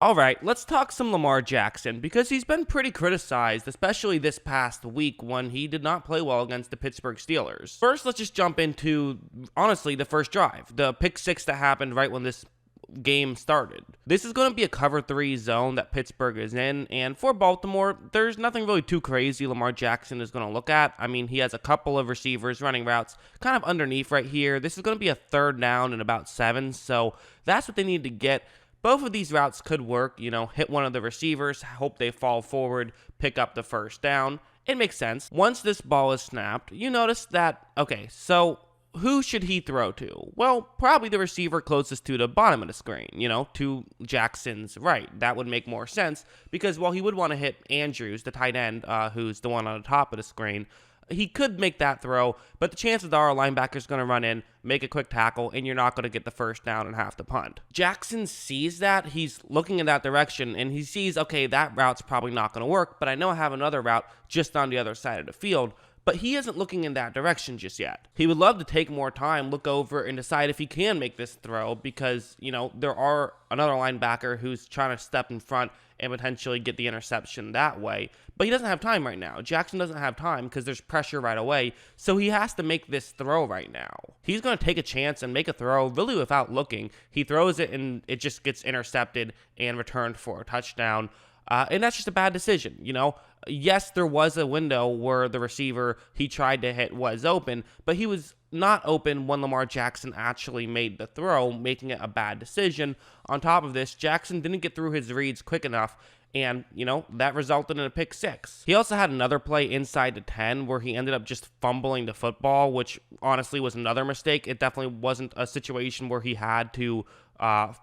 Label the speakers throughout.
Speaker 1: Alright, let's talk some Lamar Jackson because he's been pretty criticized, especially this past week when he did not play well against the Pittsburgh Steelers. First, let's just jump into, honestly, the first drive. The pick six that happened right when this game started. This is going to be a cover 3 zone that Pittsburgh is in, and for Baltimore, there's nothing really too crazy Lamar Jackson is going to look at. I mean, he has a couple of receivers running routes kind of underneath right here. This is going to be a third down and about 7, so that's what they need to get. Both of these routes could work, hit one of the receivers, hope they fall forward, pick up the first down. It makes sense. Once this ball is snapped, you notice that, okay, so who should he throw to? Well, probably the receiver closest to the bottom of the screen, to Jackson's right. That would make more sense because while he would want to hit Andrews, the tight end, who's the one on the top of the screen, he could make that throw, but the chances are a linebacker's going to run in, make a quick tackle, and you're not going to get the first down and have to punt. Jackson sees that. He's looking in that direction, and he sees, okay, that route's probably not going to work, but I know I have another route just on the other side of the field. But he isn't looking in that direction just yet. He would love to take more time, look over, and decide if he can make this throw because, there are another linebacker who's trying to step in front and potentially get the interception that way. But he doesn't have time right now. Jackson doesn't have time because there's pressure right away, so he has to make this throw right now. He's going to take a chance and make a throw really without looking. He throws it, and it just gets intercepted and returned for a touchdown. And that's just a bad decision, Yes, there was a window where the receiver he tried to hit was open, but he was not open when Lamar Jackson actually made the throw, making it a bad decision. On top of this, Jackson didn't get through his reads quick enough, and, that resulted in a pick 6. He also had another play inside the 10 where he ended up just fumbling the football, which honestly was another mistake. It definitely wasn't a situation where he had to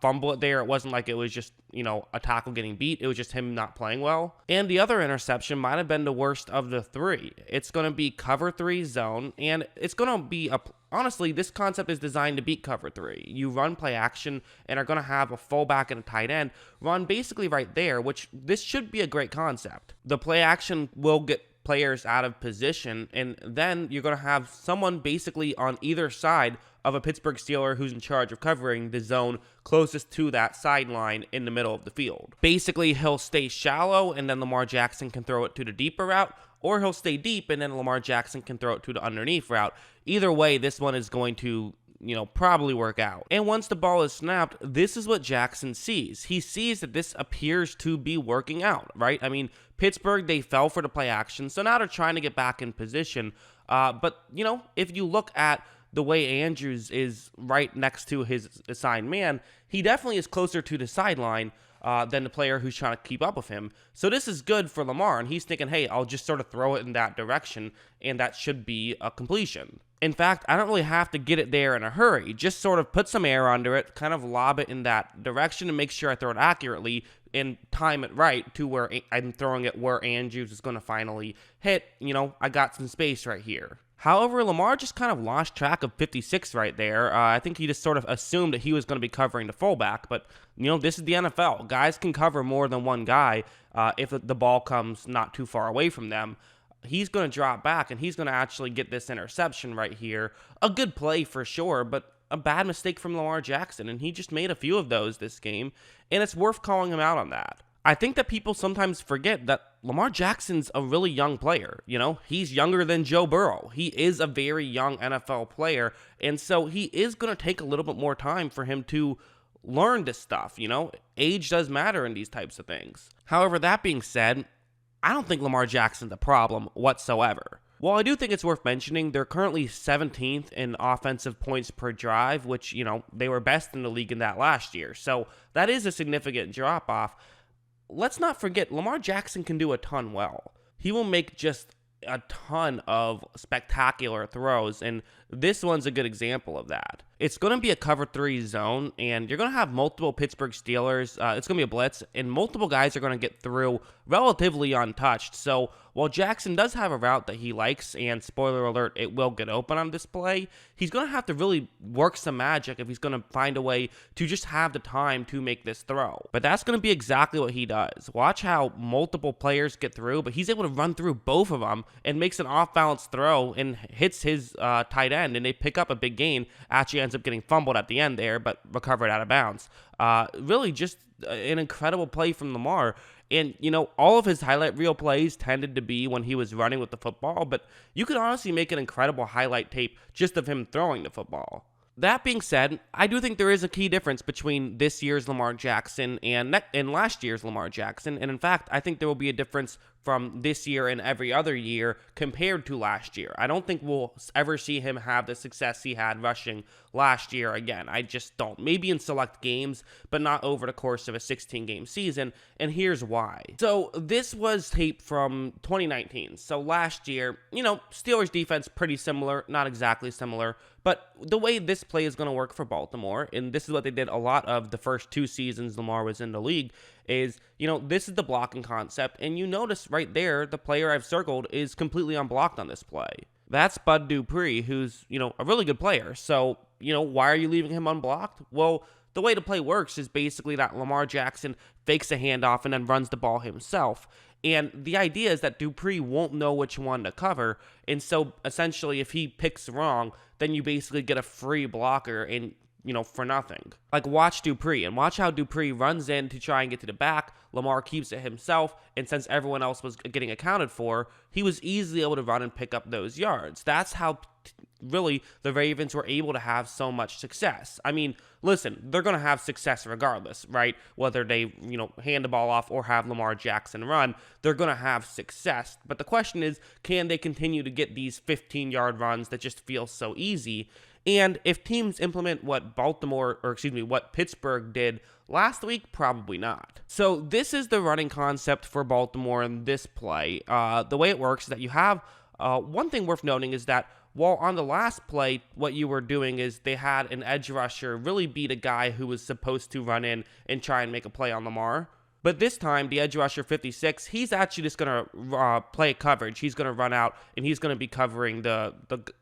Speaker 1: fumble it there. It wasn't like it was just, a tackle getting beat. It was just him not playing well. And the other interception might have been the worst of the 3. It's going to be cover 3 zone, and it's going to be honestly, this concept is designed to beat cover 3. You run play action and are going to have a fullback and a tight end run basically right there, which this should be a great concept. The play action will get players out of position, and then you're going to have someone basically on either side of a Pittsburgh Steeler who's in charge of covering the zone closest to that sideline in the middle of the field. Basically, he'll stay shallow, and then Lamar Jackson can throw it to the deeper route, or he'll stay deep, and then Lamar Jackson can throw it to the underneath route. Either way, this one is going to probably work out. And once the ball is snapped, this is what Jackson sees. He sees that this appears to be working out, right? I mean, Pittsburgh, they fell for the play action, so now they're trying to get back in position. But, if you look at the way Andrews is right next to his assigned man, he definitely is closer to the sideline than the player who's trying to keep up with him. So this is good for Lamar, and he's thinking, hey, I'll just sort of throw it in that direction, and that should be a completion. In fact, I don't really have to get it there in a hurry. Just sort of put some air under it, kind of lob it in that direction and make sure I throw it accurately and time it right to where I'm throwing it where Andrews is going to finally hit. I got some space right here. However, Lamar just kind of lost track of 56 right there. I think he just sort of assumed that he was going to be covering the fullback, but, this is the NFL. Guys can cover more than one guy if the ball comes not too far away from them. He's going to drop back, and he's going to actually get this interception right here. A good play for sure, but a bad mistake from Lamar Jackson, and he just made a few of those this game, and it's worth calling him out on that. I think that people sometimes forget that Lamar Jackson's a really young player. He's younger than Joe Burrow. He is a very young NFL player, and so he is going to take a little bit more time for him to learn this stuff. Age does matter in these types of things. However, that being said, I don't think Lamar Jackson's a problem whatsoever. While I do think it's worth mentioning, they're currently 17th in offensive points per drive, which, they were best in the league in that last year. So that is a significant drop-off. Let's not forget, Lamar Jackson can do a ton well. He will make just a ton of spectacular throws, and this one's a good example of that. It's going to be a cover 3 zone, and you're going to have multiple Pittsburgh Steelers. It's going to be a blitz, and multiple guys are going to get through relatively untouched. So while Jackson does have a route that he likes, and spoiler alert, it will get open on this play, he's going to have to really work some magic if he's going to find a way to just have the time to make this throw. But that's going to be exactly what he does. Watch how multiple players get through, but he's able to run through both of them and makes an off-balance throw and hits his tight end end, and they pick up a big gain. Actually ends up getting fumbled at the end there, but recovered out of bounds. Really just an incredible play from Lamar. And, all of his highlight reel plays tended to be when he was running with the football, but you could honestly make an incredible highlight tape just of him throwing the football. That being said, I do think there is a key difference between this year's Lamar Jackson and last year's Lamar Jackson. And in fact, I think there will be a difference from this year and every other year compared to last year. I don't think we'll ever see him have the success he had rushing last year again. I just don't. Maybe in select games, but not over the course of a 16-game season, and here's why. So this was tape from 2019. So last year, Steelers defense pretty similar, not exactly similar, but the way this play is going to work for Baltimore, and this is what they did a lot of the first 2 seasons Lamar was in the league, is, this is the blocking concept, and you notice right there, the player I've circled is completely unblocked on this play. That's Bud Dupree, who's, a really good player. So, why are you leaving him unblocked? Well, the way the play works is basically that Lamar Jackson fakes a handoff and then runs the ball himself. And the idea is that Dupree won't know which one to cover. And so, essentially, if he picks wrong, then you basically get a free blocker and for nothing. Like, watch Dupree, and watch how Dupree runs in to try and get to the back. Lamar keeps it himself, and since everyone else was getting accounted for, he was easily able to run and pick up those yards. That's how really the Ravens were able to have so much success. I mean, listen, they're going to have success regardless, right? Whether they, hand the ball off or have Lamar Jackson run, they're going to have success. But the question is, can they continue to get these 15-yard runs that just feel so easy? And if teams implement what what Pittsburgh did last week, probably not. So this is the running concept for Baltimore in this play. The way it works is that you have, one thing worth noting is that while on the last play, what you were doing is they had an edge rusher really beat a guy who was supposed to run in and try and make a play on Lamar. But this time, the edge rusher 56, he's actually just going to play coverage. He's going to run out, and he's going to be covering the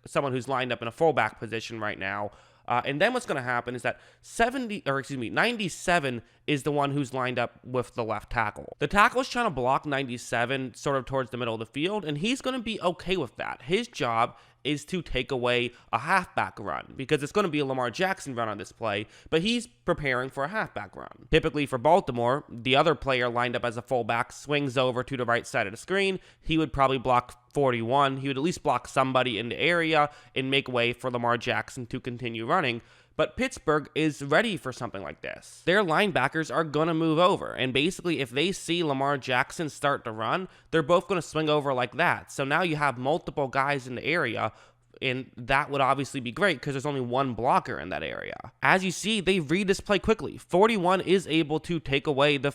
Speaker 1: someone who's lined up in a fullback position right now. And then what's going to happen is that 97 is the one who's lined up with the left tackle. The tackle is trying to block 97 sort of towards the middle of the field, and he's going to be okay with that. His job is to take away a halfback run, because it's going to be a Lamar Jackson run on this play, but he's preparing for a halfback run. Typically for Baltimore, the other player lined up as a fullback swings over to the right side of the screen. He would probably block 41. He would at least block somebody in the area and make way for Lamar Jackson to continue running. But Pittsburgh is ready for something like this. Their linebackers are going to move over. And basically, if they see Lamar Jackson start to run, they're both going to swing over like that. So now you have multiple guys in the area, and that would obviously be great because there's only one blocker in that area. As you see, they read this play quickly. 41 is able to take away the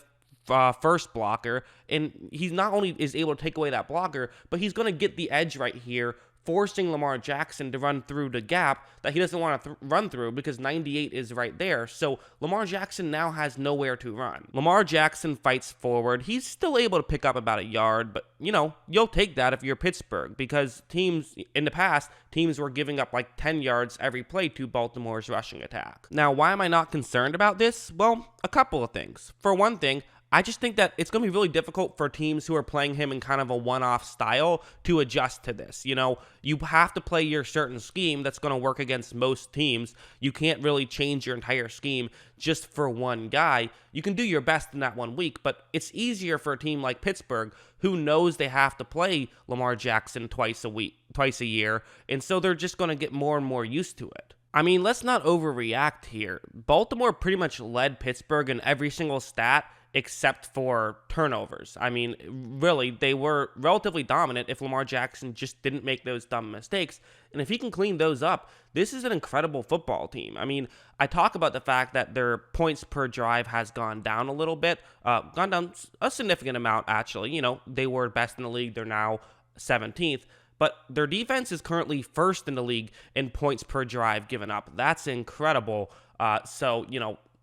Speaker 1: first blocker, and he not only is able to take away that blocker, but he's going to get the edge right here, forcing Lamar Jackson to run through the gap that he doesn't want to run through because 98 is right there. So Lamar Jackson now has nowhere to run. Lamar Jackson fights forward. He's still able to pick up about a yard, but you'll take that if you're Pittsburgh, because teams in the past, teams were giving up like 10 yards every play to Baltimore's rushing attack. Now, why am I not concerned about this? Well, a couple of things. For one thing, I just think that it's going to be really difficult for teams who are playing him in kind of a one-off style to adjust to this. You have to play your certain scheme that's going to work against most teams. You can't really change your entire scheme just for one guy. You can do your best in that 1 week, but it's easier for a team like Pittsburgh who knows they have to play Lamar Jackson twice a year, and so they're just going to get more and more used to it. I mean, let's not overreact here. Baltimore pretty much led Pittsburgh in every single stat except for turnovers. I mean, really, they were relatively dominant if Lamar Jackson just didn't make those dumb mistakes. And if he can clean those up, this is an incredible football team. I mean, I talk about the fact that their points per drive has gone down a little bit, gone down a significant amount, actually. They were best in the league. They're now 17th. But their defense is currently first in the league in points per drive given up. That's incredible.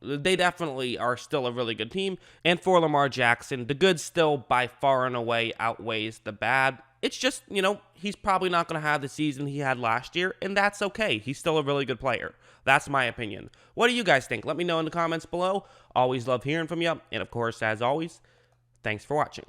Speaker 1: They definitely are still a really good team. And for Lamar Jackson, the good still by far and away outweighs the bad. It's just, he's probably not going to have the season he had last year, and that's okay. He's still a really good player. That's my opinion. What do you guys think? Let me know in the comments below. Always love hearing from you. And of course, as always, thanks for watching.